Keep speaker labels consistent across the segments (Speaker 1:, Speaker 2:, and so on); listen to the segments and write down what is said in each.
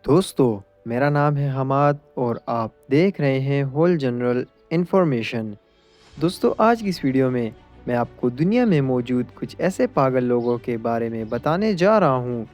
Speaker 1: دوستو میرا نام ہے حماد اور آپ دیکھ رہے ہیں ہول جنرل انفارمیشن۔ دوستو آج کی اس ویڈیو میں آپ کو دنیا میں موجود کچھ ایسے پاگل لوگوں کے بارے میں بتانے جا رہا ہوں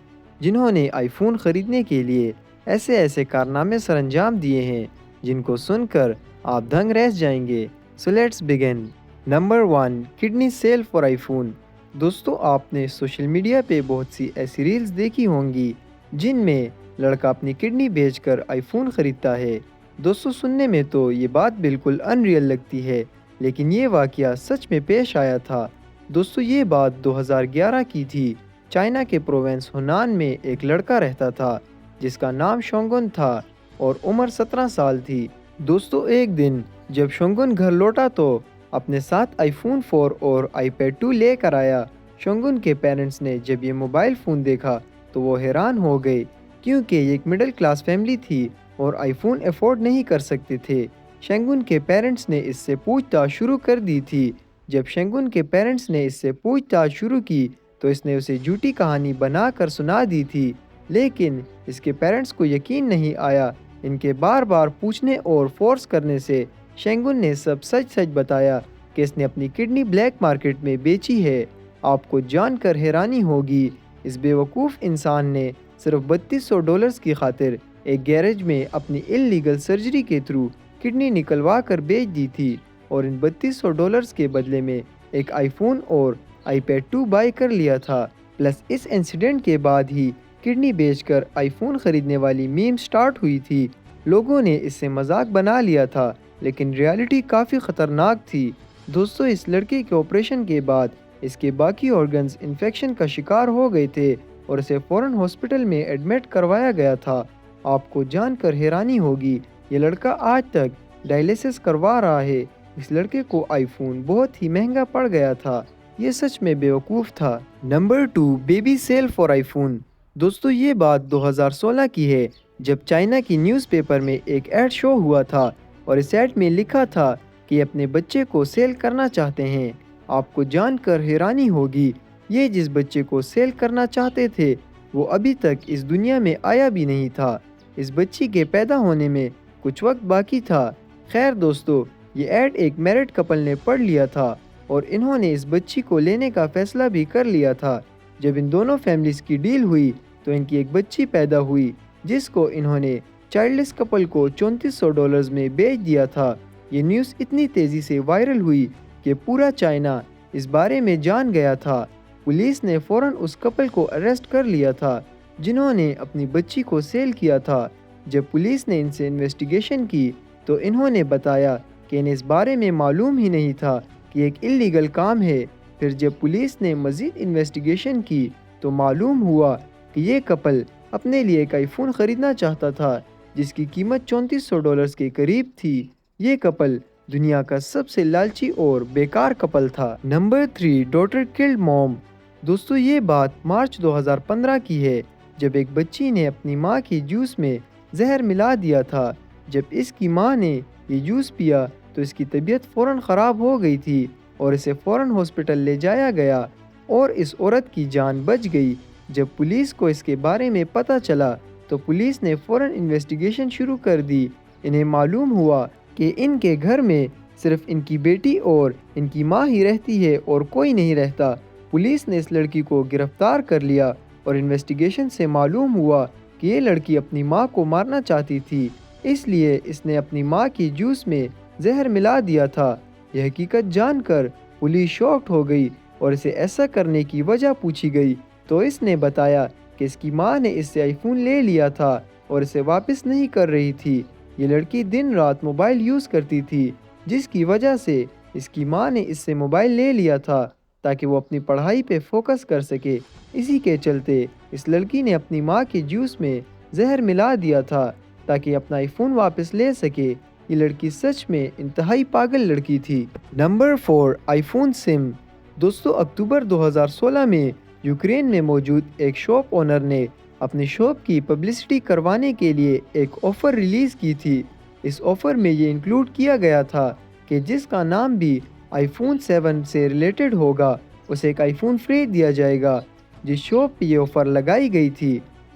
Speaker 1: جنہوں نے آئی فون خریدنے کے لیے ایسے کارنامے سر انجام دیے ہیں جن کو سن کر آپ دنگ رہ جائیں گے۔ So let's begin. Number 1، kidney sell for iPhone. دوستو آپ نے سوشل میڈیا پہ بہت سی ایسی ریلز دیکھی ہوں گی جن میں لڑکا اپنی کڈنی بیچ کر آئی فون خریدتا ہے۔ دوستو سننے میں تو یہ بات بالکل ان ریئل لگتی ہے، لیکن یہ واقعہ سچ میں پیش آیا تھا۔ دوستو یہ بات 2011 کی تھی۔ چائنا کے پروونس ہنان میں ایک لڑکا رہتا تھا جس کا نام شونگن تھا اور عمر 17 سال تھی۔ دوستو ایک دن جب شونگن گھر لوٹا تو اپنے ساتھ آئی فون 4 اور آئی پیڈ 2 لے کر آیا۔ شونگن کے پیرنٹس نے جب یہ موبائل فون دیکھا تو وہ حیران ہو گئے کیونکہ یہ ایک مڈل کلاس فیملی تھی اور آئی فون افورڈ نہیں کر سکتے تھے۔ شونگن کے پیرنٹس نے اس سے پوچھ تاچھ شروع کر دی تھی۔ جب شونگن کے پیرنٹس نے اس سے پوچھ تاچھ شروع کی تو اس نے اسے جھوٹی کہانی بنا کر سنا دی تھی، لیکن اس کے پیرنٹس کو یقین نہیں آیا۔ ان کے بار بار پوچھنے اور فورس کرنے سے شونگن نے سب سچ بتایا کہ اس نے اپنی کڈنی بلیک مارکیٹ میں بیچی ہے۔ آپ کو جان کر حیرانی ہوگی، اس بیوقوف انسان نے صرف $3200 کی خاطر ایک گیرج میں اپنی اللیگل سرجری کے تھرو کڈنی نکلوا کر بیچ دی تھی اور ان $3200 کے بدلے میں ایک آئی فون اور آئی پیڈ 2 بائی کر لیا تھا۔ پلس اس انسیڈنٹ کے بعد ہی کڈنی بیچ کر آئی فون خریدنے والی میم سٹارٹ ہوئی تھی۔ لوگوں نے اس سے مذاق بنا لیا تھا، لیکن ریالٹی کافی خطرناک تھی۔ دوستو اس لڑکے کے آپریشن کے بعد اس کے باقی آرگنز انفیکشن کا شکار ہو گئے تھے اور اسے فوراً ہاسپٹل میں ایڈمٹ کروایا گیا تھا۔ آپ کو جان کر حیرانی ہوگی، یہ لڑکا آج تک ڈائلیسس کروا رہا ہے۔ اس لڑکے کو آئی فون بہت ہی مہنگا پڑ گیا تھا۔ یہ سچ میں بیوقوف تھا۔ Number 2، baby sell for iPhone. دوستو یہ بات 2016 کی ہے جب چائنا کی نیوز پیپر میں ایک ایڈ شو ہوا تھا اور اس ایڈ میں لکھا تھا کہ اپنے بچے کو سیل کرنا چاہتے ہیں۔ آپ کو جان کر حیرانی ہوگی، یہ جس بچے کو سیل کرنا چاہتے تھے وہ ابھی تک اس دنیا میں آیا بھی نہیں تھا۔ اس بچی کے پیدا ہونے میں کچھ وقت باقی تھا۔ خیر دوستو، یہ ایڈ ایک میرڈ کپل نے پڑھ لیا تھا اور انہوں نے اس بچی کو لینے کا فیصلہ بھی کر لیا تھا۔ جب ان دونوں فیملیز کی ڈیل ہوئی تو ان کی ایک بچی پیدا ہوئی جس کو انہوں نے چائلڈلیس کپل کو $3400 میں بیچ دیا تھا۔ یہ نیوز اتنی تیزی سے وائرل ہوئی کہ پورا چائنا اس بارے میں جان گیا تھا۔ پولیس نے فوراً اس کپل کو اریسٹ کر لیا تھا جنہوں نے اپنی بچی کو سیل کیا تھا۔ جب پولیس نے ان سے انویسٹیگیشن کی تو انہوں نے بتایا کہ انہیں اس بارے میں معلوم ہی نہیں تھا کہ ایک اللیگل کام ہے۔ پھر جب پولیس نے مزید انویسٹیگیشن کی تو معلوم ہوا کہ یہ کپل اپنے لیے ایک آئی فون خریدنا چاہتا تھا جس کی قیمت $3400 کے قریب تھی۔ یہ کپل دنیا کا سب سے لالچی اور بیکار کپل تھا۔ نمبر 3، ڈاٹر کلڈ موم۔ دوستو یہ بات مارچ 2015 کی ہے جب ایک بچی نے اپنی ماں کی جوس میں زہر ملا دیا تھا۔ جب اس کی ماں نے یہ جوس پیا تو اس کی طبیعت فوراً خراب ہو گئی تھی اور اسے فوراً ہاسپٹل لے جایا گیا اور اس عورت کی جان بچ گئی۔ جب پولیس کو اس کے بارے میں پتہ چلا تو پولیس نے فوراً انویسٹیگیشن شروع کر دی۔ انہیں معلوم ہوا کہ ان کے گھر میں صرف ان کی بیٹی اور ان کی ماں ہی رہتی ہے اور کوئی نہیں رہتا۔ پولیس نے اس لڑکی کو گرفتار کر لیا اور انویسٹیگیشن سے معلوم ہوا کہ یہ لڑکی اپنی ماں کو مارنا چاہتی تھی، اس لیے اس نے اپنی ماں کی جوس میں زہر ملا دیا تھا۔ یہ حقیقت جان کر پولیس شاکڈ ہو گئی اور اسے ایسا کرنے کی وجہ پوچھی گئی تو اس نے بتایا کہ اس کی ماں نے اس سے آئی فون لے لیا تھا اور اسے واپس نہیں کر رہی تھی۔ یہ لڑکی دن رات موبائل یوز کرتی تھی جس کی وجہ سے اس کی ماں نے اس سے موبائل لے لیا تھا تاکہ وہ اپنی پڑھائی پہ فوکس کر سکے۔ اسی کے چلتے اس لڑکی نے اپنی ماں کے جوس میں زہر ملا دیا تھا تاکہ اپنا آئی فون واپس لے سکے۔ یہ لڑکی سچ میں انتہائی پاگل لڑکی تھی۔ نمبر 4، آئی فون سم۔ دوستو اکتوبر 2016 میں یوکرین میں موجود ایک شاپ اونر نے اپنی شاپ کی پبلسٹی کروانے کے لیے ایک آفر ریلیز کی تھی۔ اس آفر میں یہ انکلوڈ کیا گیا تھا کہ جس کا نام بھی آئی فون 7 سے ریلیٹڈ ہوگا اسے ایک آئی فون فری دیا جائے گا۔ جس شاپ پہ یہ آفر لگائی گئی تھی